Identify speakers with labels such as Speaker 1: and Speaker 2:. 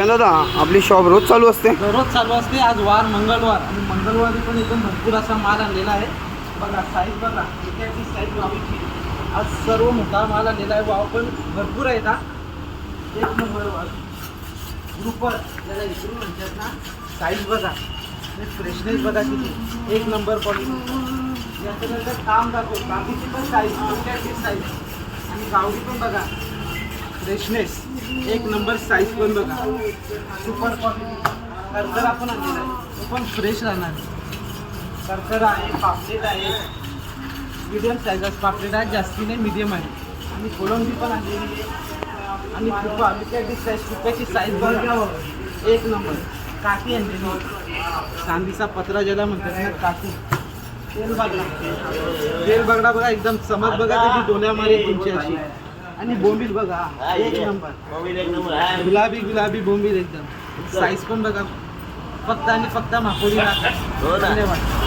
Speaker 1: दादा आपली शॉप रोज चालू असते?
Speaker 2: दररोज चालू असते. आज वार मंगळवार आणि मंगळवारी पण एकदम भरपूर असा माल आणलेला आहे. बघा साईज बघा, एकाची साईज वावीची. आज सर्व मोठा माल आणलेला आहे. वाव पण भरपूर आहेत. हा एक नंबर वाव ग्रुपर ज्याला इकडून म्हणतात ना. साईज बघा, फ्रेशनेस बघा किती एक नंबर क्वालिटी. याच्यानंतर काम दाखव, बाकीची पण साईज एकाची साईज आणि गावडी पण बघा. फ्रेशनेस एक नंबर, साईज पण बघा सुपर क्वालिटी. करकरा पण आणलेला आहे, तो पण फ्रेश राहणार. करकरा आहे, पापलेट आहे, मीडियम साईज पापलेट आहे, जास्ती नाही मीडियम आहे. आणि कोलंबी पण आणलेली आहे. आणि कुपा विकॅटी साईज, कुप्याची साईज बघा एक नंबर. काठी आणलेली, चांदीचा पत्रा ज्याला म्हणतात ना काठी. तेल बघा, तेल बघा बघा एकदम चमक बघा त्याची डोल्यामारी तुमची अशी. आणि बोंबील बघा एक नंबर, गुलाबी गुलाबी बोंबील एकदम. साईज पण बघा, फक्त आणि फक्त मापोरी राहतात. धन्यवाद.